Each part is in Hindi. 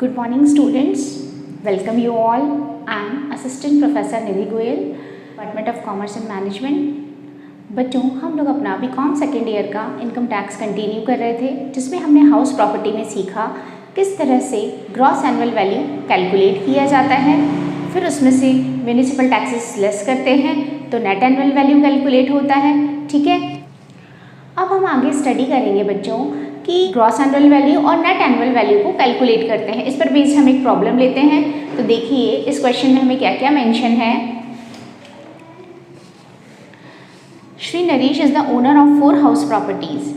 Good morning students, welcome you all. I am Assistant Professor Nidhi Goyal, Department of Commerce and Management। बच्चों हम लोग अपना बीकॉम सेकेंड ईयर का इनकम टैक्स कंटिन्यू कर रहे थे, जिसमें हमने हाउस प्रॉपर्टी में सीखा किस तरह से ग्रॉस एनुअल वैल्यू कैलकुलेट किया जाता है, फिर उसमें से म्यूनिसिपल टैक्सेस लेस करते हैं तो नेट एनुअल वैल्यू कैलकुलेट होता है। ठीक है, अब हम आगे स्टडी करेंगे बच्चों कि ग्रॉस एनुअल वैल्यू और नेट एनुअल वैल्यू को कैलकुलेट करते हैं। इस पर बेस्ड हम एक प्रॉब्लम लेते हैं। तो देखिए इस क्वेश्चन में हमें क्या क्या मेंशन है। Shri Naresh is the owner of 4 house properties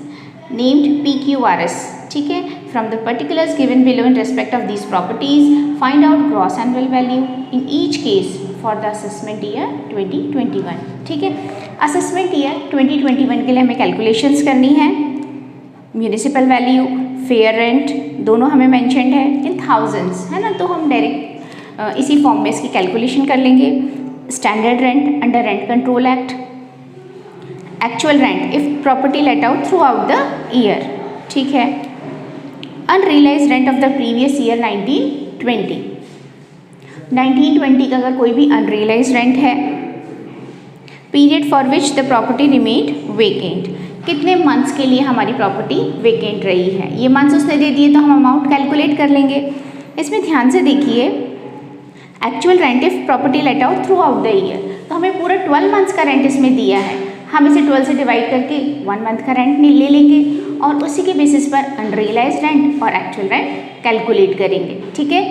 named PQRS। ठीक है, from the particulars given below in respect of these properties find out gross annual value in each case for the assessment year 2021। ठीक है, असेसमेंट ईयर 2021 के लिए हमें कैलकुलेशंस करनी है। म्यूनिसिपल वैल्यू, फेयर रेंट दोनों हमें मेंशन्ड है इन थाउजेंड्स, है ना, तो हम डायरेक्ट इसी फॉर्म में इसकी कैलकुलेशन कर लेंगे। Standard rent under rent control act, actual rent if property let out through out the year. ठीक है, unrealise rent of the previous year 1920 का अगर कोई भी अनरियलाइज रेंट है। Period for which the property remained vacant, कितने मंथ्स के लिए हमारी प्रॉपर्टी वेकेंट रही है, ये मंथ्स उसने दे दिए तो हम अमाउंट कैलकुलेट कर लेंगे। इसमें ध्यान से देखिए, actual rent if property let out through out the year, तो हमें पूरा 12 मंथ्स का रेंट इसमें दिया है। हम इसे 12 से डिवाइड करके 1 मंथ का रेंट ले लेंगे और उसी के बेसिस पर अनरियलाइज रेंट और एक्चुअल रेंट कैलकुलेट करेंगे। ठीक है,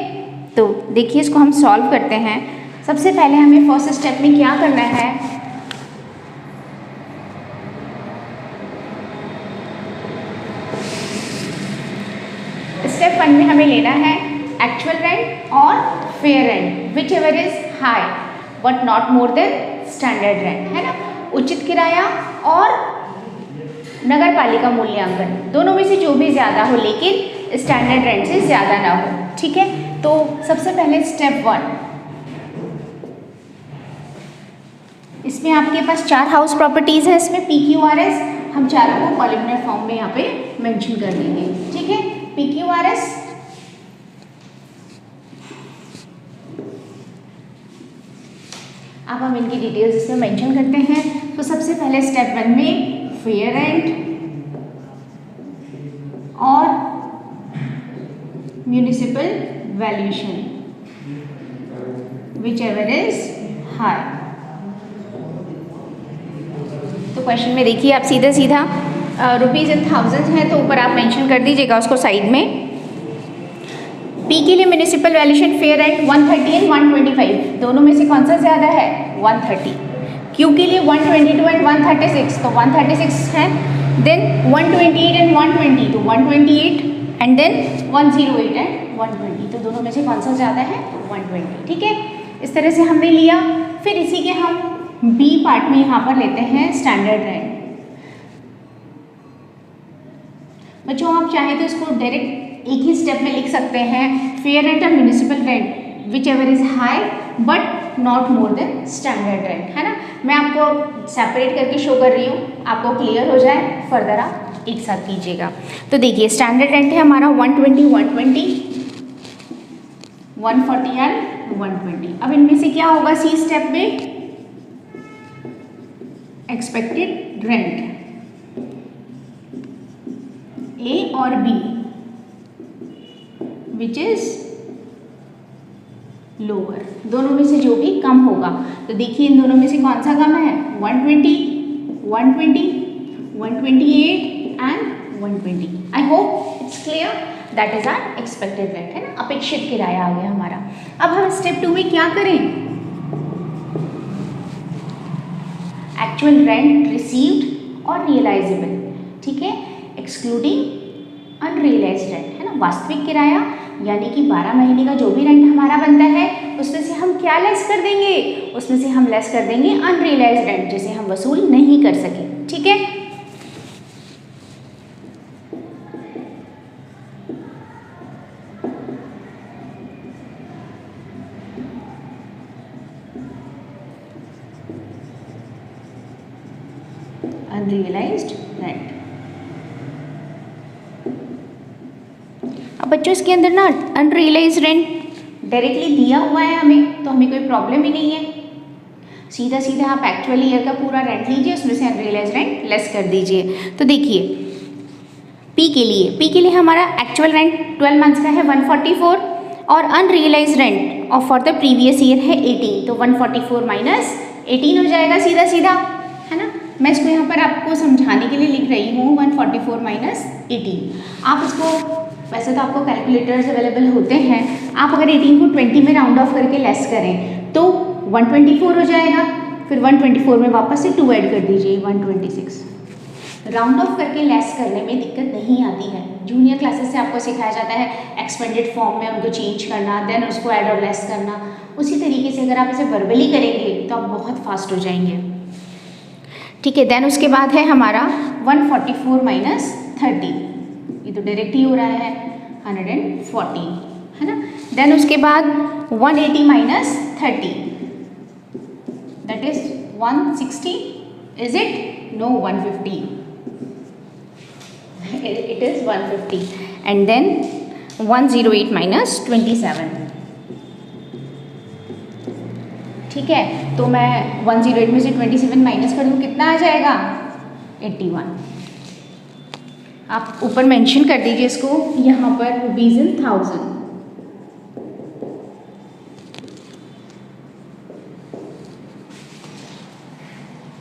तो देखिए इसको हम सॉल्व करते हैं। सबसे पहले हमें फर्स्ट स्टेप में क्या करना है, स्टेप 1 में हमें लेना है एक्चुअल रेंट और fair rent which ever is high but not more than standard rent, है ना। उचित किराया और नगर पालिका मूल्यांकन दोनों में से जो भी ज़्यादा हो लेकिन स्टैंडर्ड रेंट से ज़्यादा ना हो। ठीक है, तो सबसे पहले स्टेप 1, इसमें आपके पास 4 हाउस प्रॉपर्टीज़ है। इसमें PQRS हम चारों को कॉलमनर फॉर्म में यहाँ पे मेंशन कर देंगे। ठीक है, PQRS अब हम इनकी डिटेल्स इसमें मेंशन करते हैं। तो सबसे पहले स्टेप 1 में फेयर रेंट और municipal valuation which ever is high. तो क्वेश्चन में देखिए आप सीधा सीधा रुपीज़ इन थाउजेंड है तो ऊपर आप मेंशन कर दीजिएगा उसको साइड में। P के लिए municipal valuation fair rent 130 and 125 दोनों में से कौन सा ज़्यादा है, 130। Q के लिए 122 एंड 136 तो 136 है। देन 128 एंड 120 तो 128 एंड देन 108 एंड 120 तो दोनों में से कौन सा ज़्यादा है, 120। ठीक है, इस तरह से हमने लिया। फिर इसी के हम B पार्ट में यहाँ पर लेते हैं स्टैंडर्ड रेंट। बच्चों आप चाहें तो इसको डायरेक्ट एक ही स्टेप में लिख सकते हैं, फेयर रेंट और municipal rent which ever is high but not more than standard rent, है ना। मैं आपको सेपरेट करके शो कर रही हूँ, आपको क्लियर हो जाए, फर्दर आप एक साथ कीजिएगा। तो देखिए स्टैंडर्ड रेंट है हमारा 120, 120, 140 एंड 120। अब इनमें से क्या होगा सी स्टेप में, एक्सपेक्टेड रेंट A और B विच इज लोअर, दोनों में से जो भी कम होगा। तो देखिए इन दोनों में से कौन सा कम है, 120, 120, 128 and 120। I hope it's clear, that is our expected rent, है ना, अपेक्षित किराया आ गया हमारा। अब हम स्टेप 2 में क्या करें, एक्चुअल रेंट रिसीव्ड और रियलाइजेबल। ठीक है, एक्सक्लूडिंग अनरियलाइज्ड रेंट, है ना, वास्तविक किराया यानी कि 12 महीने का जो भी रेंट हमारा बनता है उसमें से हम क्या लेस कर देंगे, उसमें से हम लेस कर देंगे अनरियलाइज्ड रेंट जिसे हम वसूल नहीं कर सके। ठीक है, अनरियलाइज्ड रेंट। अब बच्चों बच्चों इसके अंदर ना अनरियलाइज रेंट डायरेक्टली दिया हुआ है हमें, तो हमें कोई प्रॉब्लम ही नहीं है। सीधा सीधा आप एक्चुअल ईयर का पूरा रेंट लीजिए, उसमें से अनरियलाइज रेंट लेस कर दीजिए। तो देखिए पी के लिए हमारा एक्चुअल रेंट 12 मंथ्स का है 144 और अनरियलाइज रेंट और फॉर द प्रीवियस ईयर है 18, तो 144 माइनस 18 हो जाएगा सीधा सीधा, है ना। मैं इसको यहाँ पर आपको समझाने के लिए लिख रही हूँ 144 माइनस 18। आप इसको, वैसे तो आपको कैलकुलेटर्स अवेलेबल होते हैं, आप अगर 18 को 20 में राउंड ऑफ करके लेस करें तो 124 हो जाएगा, फिर 124 में वापस से 2 ऐड कर दीजिए 126। राउंड ऑफ करके लेस करने में दिक्कत नहीं आती है। जूनियर क्लासेस से आपको सिखाया जाता है एक्सपेंडेड फॉर्म में उनको चेंज करना, देन उसको ऐड और लेस करना। उसी तरीके से अगर आप इसे वर्बली करेंगे तो आप बहुत फास्ट हो जाएंगे, ठीक है। देन उसके बाद है हमारा 144 माइनस 30, ये तो डायरेक्ट ही हो रहा है 114, है ना। देन उसके बाद 180 minus 30, that is 160, is it? No, 150, it is 150, and then 108 minus 27, ठीक है। तो मैं 108 में से 27 माइनस कर दूँ, कितना आ जाएगा? 81। आप ऊपर मेंशन कर दीजिए इसको यहाँ पर रुपीज इन 1000,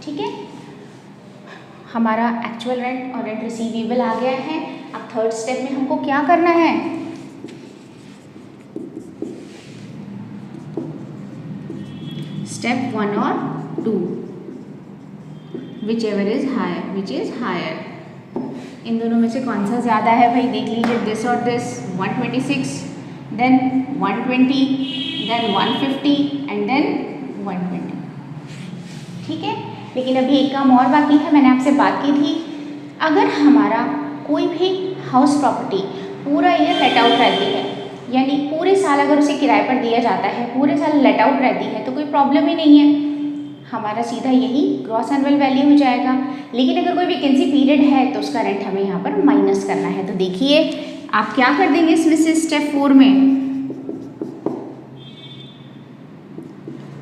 ठीक है। हमारा एक्चुअल रेंट और रेंट रिसीवेबल आ गया है। अब थर्ड स्टेप में हमको क्या करना है? स्टेप 1 और 2, whichever is higher, which is higher. इन दोनों में से कौन सा ज़्यादा है भाई? देख लीजिए, दिस और this. 126, then 120, then 150 and then 120, ठीक है। लेकिन अभी एक काम और बाकी है, मैंने आपसे बात की थी, अगर हमारा कोई भी हाउस प्रॉपर्टी पूरा ईयर लेट आउट रहती है, यानी पूरे साल अगर उसे किराए पर दिया जाता है, पूरे साल लेट आउट रहती है, तो कोई प्रॉब्लम ही नहीं है, हमारा सीधा यही ग्रॉस एनुअल वैल्यू हो जाएगा। लेकिन अगर कोई वैकेंसी पीरियड है तो उसका रेंट हमें यहाँ पर माइनस करना है। तो देखिए आप क्या कर देंगे इसमें से स्टेप 4 में,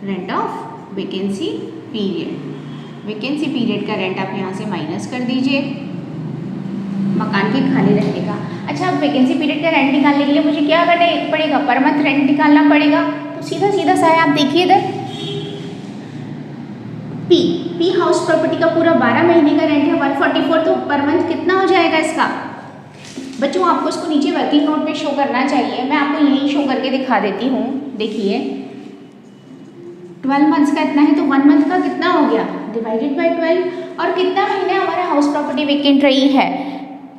rent of vacancy period, vacancy period का रेंट आप यहाँ से माइनस कर दीजिए मकान के खाली रहने का। अच्छा, अब वैकेंसी पीरियड का रेंट निकालने के लिए मुझे क्या करना पड़ेगा? पर मंथ रेंट निकालना पड़ेगा। तो सीधा सीधा सा है, आप देखिए इधर पी हाउस प्रॉपर्टी का पूरा 12 महीने का रेंट है 144, तो पर मंथ कितना हो जाएगा इसका? बच्चों आपको इसको नीचे वर्किंग नोट पे शो करना चाहिए, मैं आपको यही शो करके दिखा देती हूँ। देखिए 12 मंथ्स का इतना है, तो 1 मंथ का कितना हो गया? Divided by 12। और कितना महीने हमारा हाउस प्रॉपर्टी वेकेंट रही है?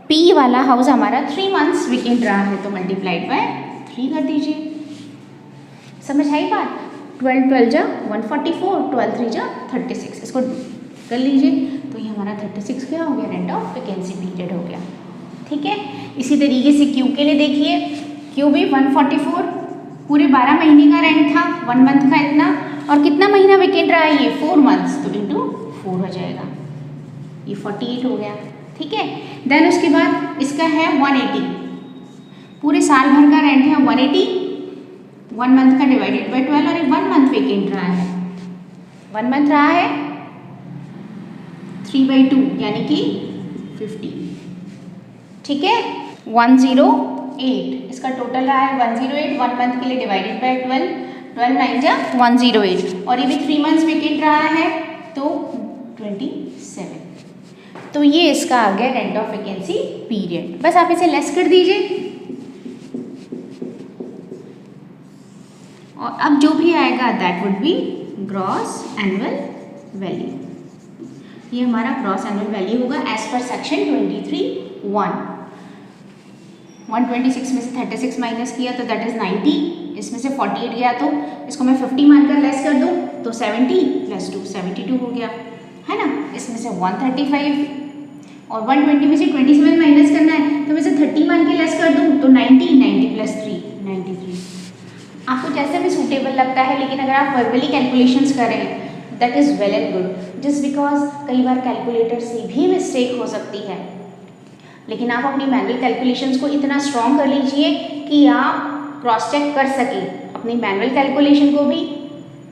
पी वाला हाउस हमारा 3 मंथ्स वेकेंट रहा है, तो मल्टीप्लाइड बाय 3 कर दीजिए। समझ आई बात? 12 12 जा 144, 12 3 जा 36, इसको कर लीजिए। तो ये हमारा 36 क्या हो गया? रेंट ऑफ वैकेंसी पीरियड हो गया, ठीक है। इसी तरीके से क्यू के लिए देखिए, क्यू भी 144 पूरे 12 महीने का रेंट था, 1 मंथ का इतना, और कितना महीना वेकेंट रहा है? ये 4 मंथ्स, तो इंटू 4 हो जाएगा, ये 48 हो गया, ठीक है। देन उसके बाद इसका है 180, पूरे साल भर का रेंट है 180, 1 मंथ का डिवाइडेड बाय 12, और ये 1 मंथ वेकेंट रहा है, 1 मंथ रहा है 3/2 यानी कि 50, ठीक है। 108 इसका टोटल रहा है 108, 1 मंथ के लिए डिवाइडेड बाय 12, 12 9 जा 108, और ये भी 3 मंथ्स वेकेंट रहा है, तो 27। तो ये इसका आ गया रेंट ऑफ वैकेंसी पीरियड। बस आप इसे लेस कर दीजिए, और अब जो भी आएगा that would B gross annual value. ये हमारा ग्रॉस एनुअल वैल्यू होगा एज पर सेक्शन 23(1). 126 में से 36 माइनस किया तो दैट इज 90, इसमें से 48 गया तो इसको मैं 50 मानकर लेस कर दूं तो 70 + 2 72 हो गया, है ना। इसमें से 135 और 120 में से 27 माइनस करना है, तो मैं से 30 मान के लेस कर दूं तो 90 + 3 93। आपको जैसे भी सूटेबल लगता है, लेकिन अगर आप वर्बली कैलकुलेशंस करें that is well and good, just because कई बार कैलकुलेटर से भी मिस्टेक हो सकती है, लेकिन आप अपनी मैनुअल कैलकुलेशंस को इतना स्ट्रॉन्ग कर लीजिए कि आप क्रॉस चेक कर सकें अपनी मैनुअल कैलकुलेशन को भी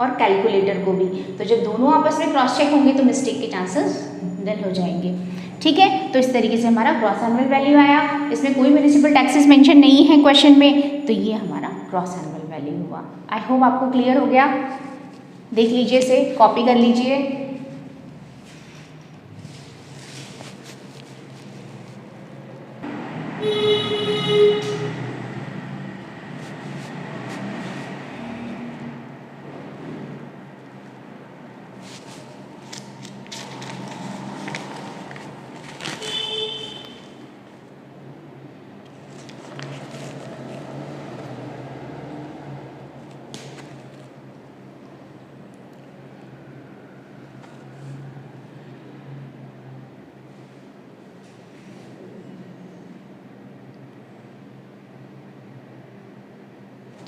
और कैलकुलेटर को भी। तो जब दोनों आपस में क्रॉस चेक होंगे तो मिस्टेक के चांसेस नल हो जाएंगे। ठीक है, तो इस तरीके से हमारा ग्रॉस एनुअल वैल्यू आया। इसमें कोई म्युनिसिपल टैक्सेस मेंशन नहीं है क्वेश्चन में, तो ये हमारा ग्रॉस एनुअल वैल्यू हुआ। आई होप आपको क्लियर हो गया। देख लीजिए, इसे कॉपी कर लीजिए।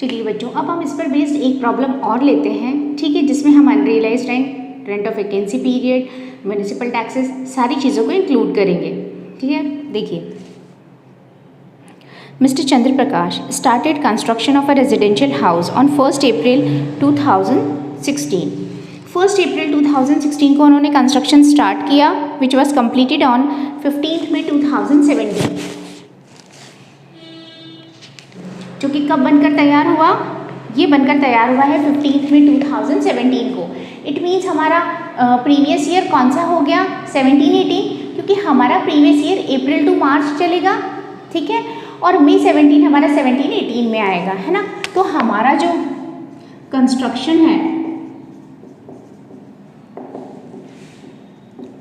चलिए बच्चों, अब हम इस पर बेस्ड एक प्रॉब्लम और लेते हैं, ठीक है, जिसमें हम unrealised rent, rent of vacancy period, municipal taxes, सारी चीज़ों को इंक्लूड करेंगे। ठीक है, देखिए, mister Chandra Prakash started construction of a residential house on 1 अप्रैल 2016। 1 अप्रैल 2016 को उन्होंने कंस्ट्रक्शन स्टार्ट किया, विच वॉज कम्प्लीटेड ऑन 15 मई 2017, जो कि कब बनकर तैयार हुआ? ये बनकर तैयार हुआ है 15 मई 2017 को। इट मीन्स हमारा प्रीवियस ईयर कौन सा हो गया? 17-18, क्योंकि हमारा प्रीवियस ईयर अप्रैल टू मार्च चलेगा, ठीक है, और मई 17 हमारा 17-18 में आएगा, है ना। तो हमारा जो कंस्ट्रक्शन है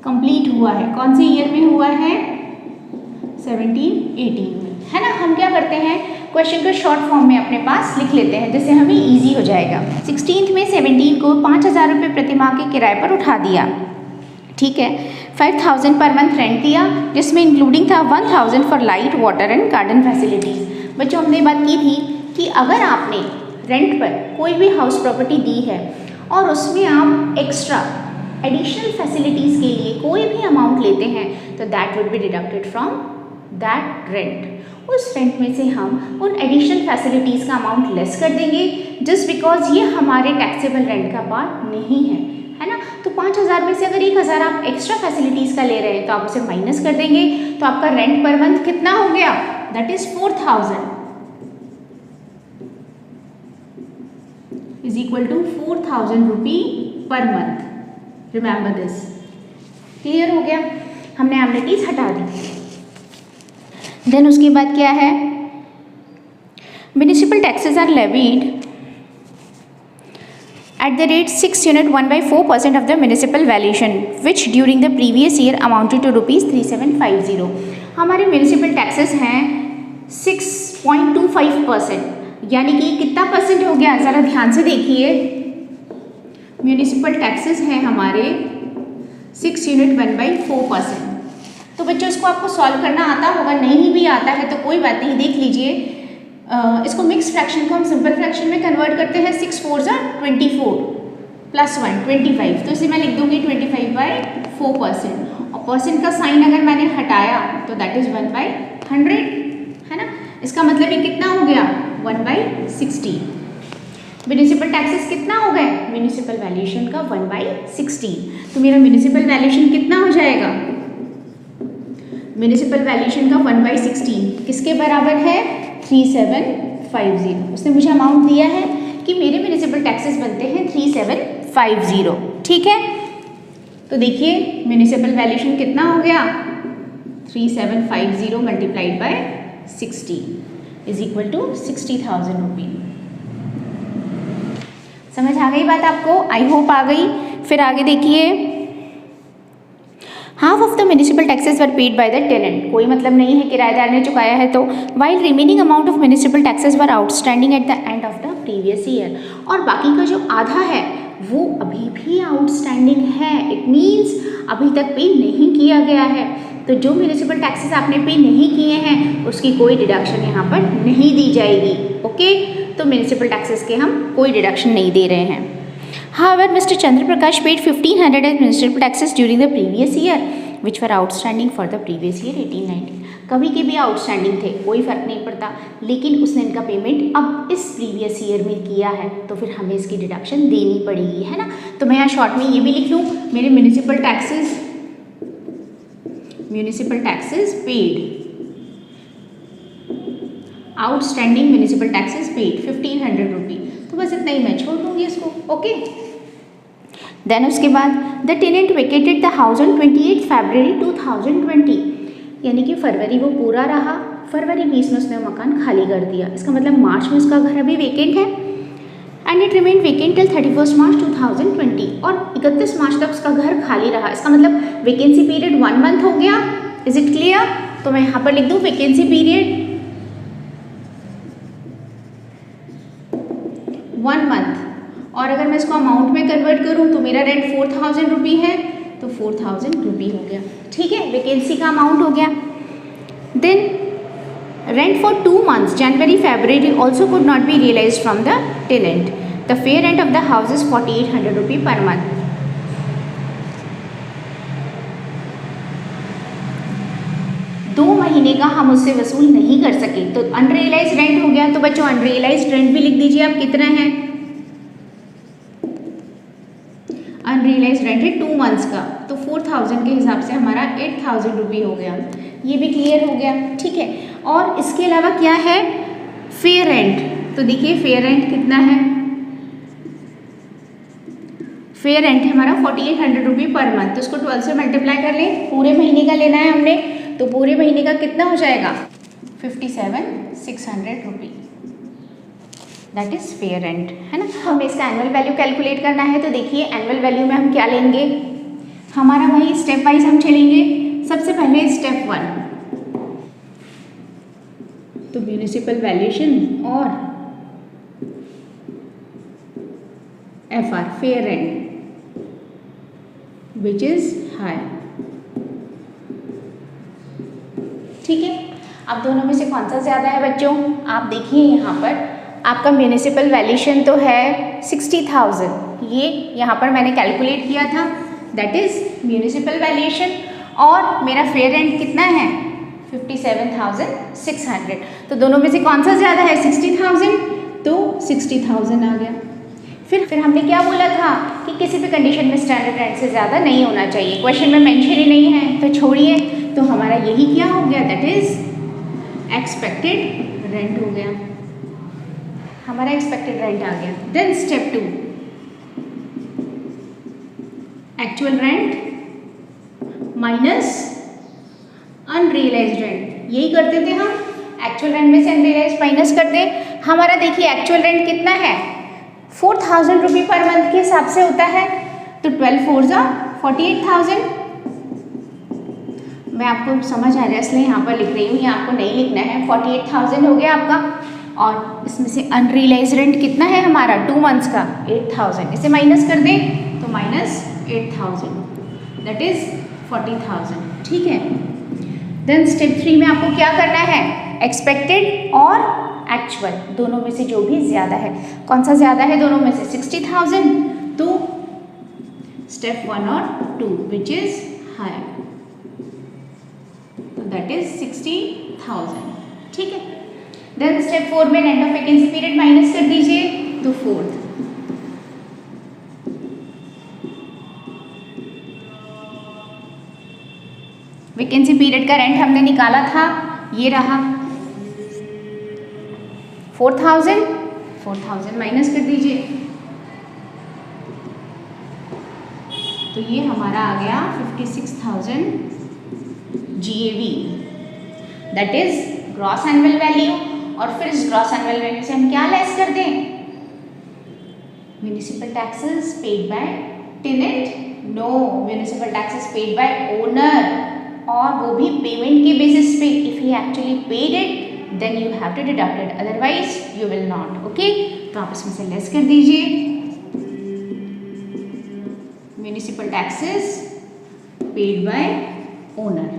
कंप्लीट हुआ है, कौन से ईयर में हुआ है? 17-18 में, है ना। हम क्या करते हैं, क्वेश्चन को शॉर्ट फॉर्म में अपने पास लिख लेते हैं, जिससे हमें इजी हो जाएगा। 16 में 17 को 5,000 रुपये प्रति माह के किराए पर उठा दिया, ठीक है। 5,000 पर मंथ रेंट दिया, जिसमें इंक्लूडिंग था 1,000 for light, water and garden facilities. बच्चों, हमने बात की थी कि अगर आपने रेंट पर कोई भी हाउस प्रॉपर्टी दी है और उसमें आप एक्स्ट्रा एडिशनल फैसिलिटीज़ के लिए कोई भी अमाउंट लेते हैं, तो that would be deducted from that rent. उस रेंट में से हम उन एडिशनल फैसिलिटीज़ का अमाउंट लेस कर देंगे, जस्ट बिकॉज ये हमारे टैक्सेबल रेंट का पार्ट नहीं है ना। तो 5,000 में से अगर 1,000 आप एक्स्ट्रा फैसिलिटीज़ का ले रहे हैं, तो आप उसे माइनस कर देंगे, तो आपका रेंट पर मंथ कितना हो गया? That is 4,000 is equal to 4,000 rupee per month. Remember this. Clear हो गया? हमने एमिनिटीज हटा दी। देन उसके बाद क्या है? Municipal taxes are levied at the rate 6 unit 1/4% of the municipal valuation, which during the previous year amounted to rupees 3750। हमारे म्यूनिसिपल टैक्सेस हैं 6.25%, यानी कि कितना परसेंट हो गया? ज़रा ध्यान से देखिए। म्यूनिसिपल टैक्सेस हैं हमारे 6 यूनिट 1/4%। तो बच्चों, इसको आपको सॉल्व करना आता होगा, नहीं भी आता है तो कोई बात नहीं, देख लीजिए। इसको मिक्स फ्रैक्शन को हम सिंपल फ्रैक्शन में कन्वर्ट करते हैं। 6 4 ज़ा 24 प्लस 1 25, तो इसे मैं लिख दूंगी 25/4%। और परसेंट का साइन अगर मैंने हटाया तो दैट इज 1/100, है ना। इसका मतलब ये कितना हो गया? 1/60। म्यूनिसिपल टैक्सेस कितना हो गए? म्यूनिसिपल वैल्यूएशन का 1/60। तो मेरा म्यूनिसिपल वैल्यूएशन कितना हो जाएगा? म्यूनिसिपल वैल्यूएशन का 1/60 किसके बराबर है? 3750। उसने मुझे अमाउंट दिया है कि मेरे म्यूनिसिपल टैक्सेस बनते हैं 3750, ठीक है। तो देखिए, म्यूनिसिपल वैल्यूएशन कितना हो गया? 3750 multiplied by 60 is equal to 60,000 rupee. समझ आ गई बात आपको? आई होप आ गई। फिर आगे देखिए, half of the municipal taxes were paid by the tenant. कोई मतलब नहीं है, किराएदार ने चुकाया है तो। While remaining amount of municipal taxes were outstanding at the end of the previous year. और बाकी का जो आधा है वो अभी भी आउटस्टैंडिंग है। इट मीन्स अभी तक पे नहीं किया गया है। तो जो म्यूनिसिपल टैक्सेस आपने पे नहीं किए हैं उसकी कोई डिडक्शन यहाँ पर नहीं दी जाएगी, ओके। तो म्यूनिसिपल टैक्सेस के हम कोई डिडक्शन नहीं दे रहे हैं। However, Mr. Chandra Prakash paid 1,500 as municipal taxes during the previous year, which were outstanding for the previous year 18-19. कभी के भी आउटस्टैंडिंग थे, कोई फ़र्क नहीं पड़ता, लेकिन उसने इनका पेमेंट अब इस प्रीवियस ईयर में किया है तो फिर हमें इसकी डिडक्शन देनी पड़ेगी, है ना। तो मैं यहाँ शॉर्ट में ये भी लिख लूँ, मेरे municipal taxes paid, outstanding municipal taxes paid 1500 रुपी। तो बस इतना ही मैं छोड़ दूँगी इसको, ओके। देन उसके बाद the tenant vacated the house on 28 February 2020, यानी कि फरवरी वो पूरा रहा, फरवरी 20 में उसने मकान खाली कर दिया। इसका मतलब मार्च में उसका घर अभी वेकेंट है and it remain vacant till 31 मार्च 2020, और 31 मार्च तक उसका घर खाली रहा। इसका मतलब वैकेंसी पीरियड 1 मंथ हो गया। Is it clear? तो मैं यहाँ पर लिख दूँ वैकेंसी पीरियड 1 मंथ, और अगर मैं इसको अमाउंट में कन्वर्ट करूँ तो मेरा रेंट 4000 रुपी है, तो 4000 रुपी हो गया, ठीक है, वैकेंसी का अमाउंट हो गया। Then rent for 2 months January February also could not be realised from the tenant. The fair rent of the house is 4800 rupee per month. दो महीने का हम उससे वसूल नहीं कर सके तो अनरियलाइज रेंट हो गया। तो बच्चों अनरियलाइज रेंट भी लिख दीजिए आप, कितना है? अनरियलाइज रेंट है 2 months का, तो 4000 के हिसाब से हमारा 8000 रुपी हो गया। ये भी क्लियर हो गया, ठीक है। और इसके अलावा क्या है? Fair rent. तो देखिए फेयर रेंट कितना है? फेयर रेंट है हमारा 4800 रुपी पर मंथ। तो उसको 12 से मल्टीप्लाई कर लें, पूरे महीने का लेना है हमने, तो पूरे महीने का कितना हो जाएगा? 57,600 रुपी, दैट इज फेयर रेंट, है ना। हमें इसका एनुअल वैल्यू कैलकुलेट करना है। तो देखिए एनुअल वैल्यू में हम क्या लेंगे, हमारा वही स्टेप वाइज हम चलेंगे। सबसे पहले स्टेप 1, तो म्यूनिसिपल वैल्यूएशन और FR fair rent which is high, ठीक है। अब दोनों में से कौन सा ज़्यादा है बच्चों? आप देखिए यहाँ पर आपका म्यूनिसिपल वैल्यूएशन तो है 60,000, ये यहाँ पर मैंने कैलकुलेट किया था, दैट इज म्यूनिसिपल वैल्यूएशन, और मेरा फेयर रेंट कितना है? 57,600। तो दोनों में से कौन सा ज़्यादा है? 60,000, तो 60,000 आ गया। फिर हमने क्या बोला था कि किसी भी कंडीशन में स्टैंडर्ड रेंट से ज़्यादा नहीं होना चाहिए। क्वेश्चन में मेंशन ही नहीं है तो छोड़िए, तो हमारा यही क्या हो गया? दैट इज एक्सपेक्टेड रेंट हो गया, हमारा एक्सपेक्टेड रेंट आ गया। Then step 2, actual rent minus unrealised rent, यही करते थे हम। एक्चुअल रेंट में से अनरियलाइज्ड माइनस करते। हमारा देखिए एक्चुअल रेंट कितना है? 4000 रुपी पर मंथ के हिसाब से होता है, तो 12 4 जा 48,000। मैं आपको समझ आ रहा है इसलिए यहाँ पर लिख रही हूँ, यहाँ आपको नहीं लिखना है। 48,000 हो गया आपका, और इसमें से अनरियलाइज रेंट कितना है हमारा 2 months का? 8000। इसे माइनस कर दें तो माइनस 8000, दैट इज 40,000, ठीक है। देन स्टेप 3 में आपको क्या करना है? एक्सपेक्टेड और एक्चुअल दोनों में से जो भी ज़्यादा है। कौन सा ज़्यादा है दोनों में से? 60,000, तो स्टेप 1 और 2 विच इज हायर, तो दैट इज 60,000, ठीक है। देन स्टेप 4 में rent of vacancy period minus कर दीजिए, तो 4th। वैकेंसी पीरियड का रेंट हमने निकाला था, ये रहा 4,000 माइनस कर दीजिए, तो ये हमारा आ गया 56,000 GAV, that is gross annual value. और फिर इस ग्रॉस एनुअल वैल्यू से हम क्या लेस कर दें? Municipal taxes paid by tenant, no, municipal taxes paid by owner, और वो भी पेमेंट के बेसिस पे। If he actually paid it then you have to deduct it, otherwise you will not, okay. तो आप इसमें से लेस कर दीजिए municipal taxes paid by owner.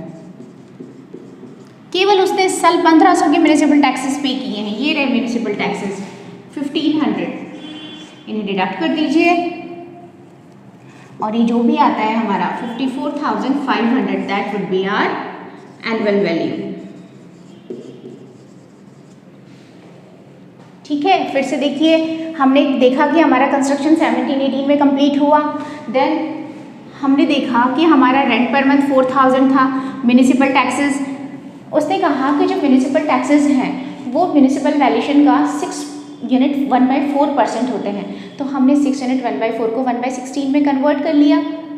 केवल उसने इस साल 1500 के म्यूनिसिपल टैक्सेस पे किए हैं, ये रहे म्यूनिसिपल टैक्सेस 1500, इन्हें डिडक्ट कर दीजिए, और ये जो भी आता है हमारा 54,500, that would be our annual value, ठीक है, फिर से देखिए, हमने देखा कि हमारा कंस्ट्रक्शन 1718 में कंप्लीट हुआ। देन हमने देखा कि हमारा रेंट पर मंथ 4000 था। म्यूनिसिपल टैक्सेस, उसने कहा कि जो म्यूनिसिपल टैक्सेस हैं वो म्यूनिसिपल वैल्यूएशन का 6 यूनिट 1/4% होते हैं। तो हमने 6 यूनिट 1/4 को 1/16 में कन्वर्ट कर लिया।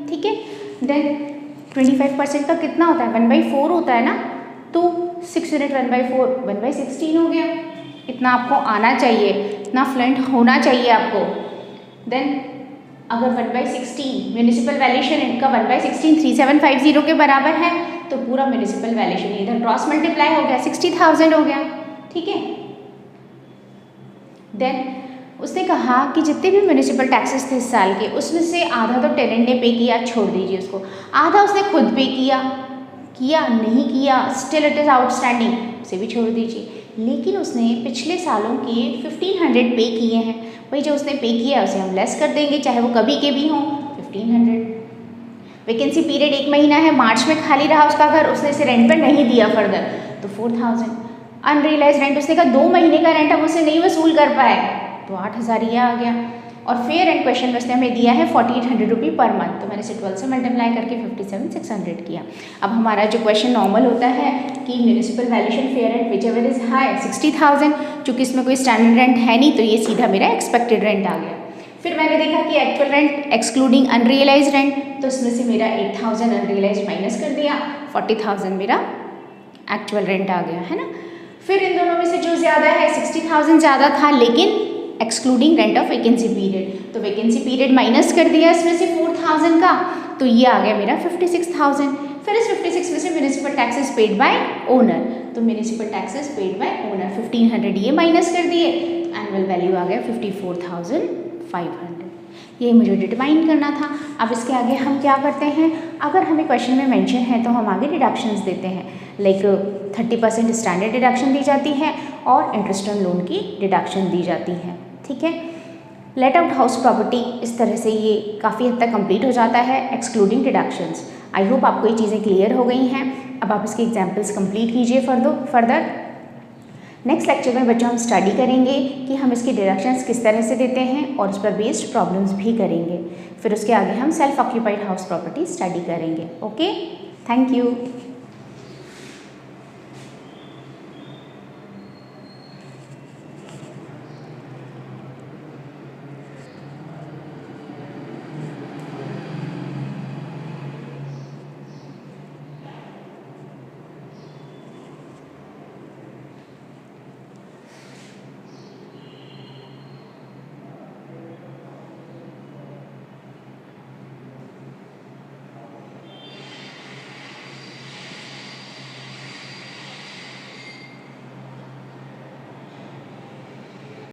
ठीक है, देन 25% का कितना होता है, 1/4 होता है ना, तो 6 यूनिट 1/4 1/16 हो गया। इतना आपको आना चाहिए, इतना फ्लुएंट होना चाहिए आपको। देन अगर 1/16 म्यूनिसिपल वैल्यूएशन इनका 1/16 3750 के बराबर है, तो पूरा म्यूनिसिपल वैल्यूएशन इधर क्रॉस मल्टीप्लाई हो गया, 60,000 हो गया। ठीक है, देन उसने कहा कि जितने भी म्यूनिसिपल टैक्सेस थे इस साल के, उसमें से आधा तो टेनेंट ने पे किया, छोड़ दीजिए उसको, आधा उसने खुद पे किया नहीं किया, स्टिल इट इज़ आउटस्टैंडिंग, उसे भी छोड़ दीजिए। लेकिन उसने पिछले सालों के 1500 पे किए हैं, भाई जो उसने पे किया है उसे हम लेस कर देंगे, चाहे वो कभी के भी हों, 1500। वैकेंसी पीरियड 1 महीना है, मार्च में खाली रहा उसका घर, उसने इसे रेंट पर नहीं दिया फर्दर, तो 4000। अनरियलाइज रेंट, उसने कहा 2 महीने का रेंट हम उससे नहीं वसूल कर पाए, तो 8000 ये आ गया। और फेयर रेंट क्वेश्चन में उसने हमें दिया है 4800 रुपये पर मंथ, तो मैंने इसे 12 से मल्टीप्लाई करके 57,600 किया। अब हमारा जो क्वेश्चन नॉर्मल होता है कि municipal valuation fair rent which ever is high 60,000, चूँकि इसमें कोई स्टैंडर्ड रेंट है नहीं, तो ये सीधा मेरा एक्सपेक्टेड रेंट आ गया। फिर मैंने देखा कि actual rent excluding unrealise rent, तो इसमें से मेरा 8000 अनरियलाइज माइनस कर दिया, 40,000 मेरा एक्चुअल रेंट आ गया, है ना। फिर इन दोनों में से जो ज़्यादा है 60,000 ज़्यादा था, लेकिन excluding rent of vacancy period, तो वैकेंसी पीरियड माइनस कर दिया इसमें से 4000 का, तो ये आ गया मेरा 56,000। फिर इस 56 में से municipal taxes paid by owner, तो municipal taxes paid by owner 1500 ये माइनस कर दिए, एनुअल वैल्यू आ गया 54,500। ये मुझे डिटरमाइन करना था। अब इसके आगे हम क्या करते हैं, अगर हमें क्वेश्चन में मेंशन है तो हम आगे डिडक्शंस देते हैं, लाइक 30% स्टैंडर्ड डिडक्शन दी जाती है और इंटरेस्ट ऑन लोन की डिडक्शन दी जाती है। ठीक है, लेट आउट हाउस प्रॉपर्टी इस तरह से ये काफ़ी हद तक कंप्लीट हो जाता है एक्सक्लूडिंग डिडक्शंस। आई होप आपको ये चीज़ें क्लियर हो गई हैं। अब आप इसके एग्जाम्पल्स कंप्लीट कीजिए फर्दर। नेक्स्ट लेक्चर में बच्चों हम स्टडी करेंगे कि हम इसके डिडक्शंस किस तरह से देते हैं और उस पर बेस्ड प्रॉब्लम्स भी करेंगे। फिर उसके आगे हम self occupied house property study करेंगे। Okay, thank you.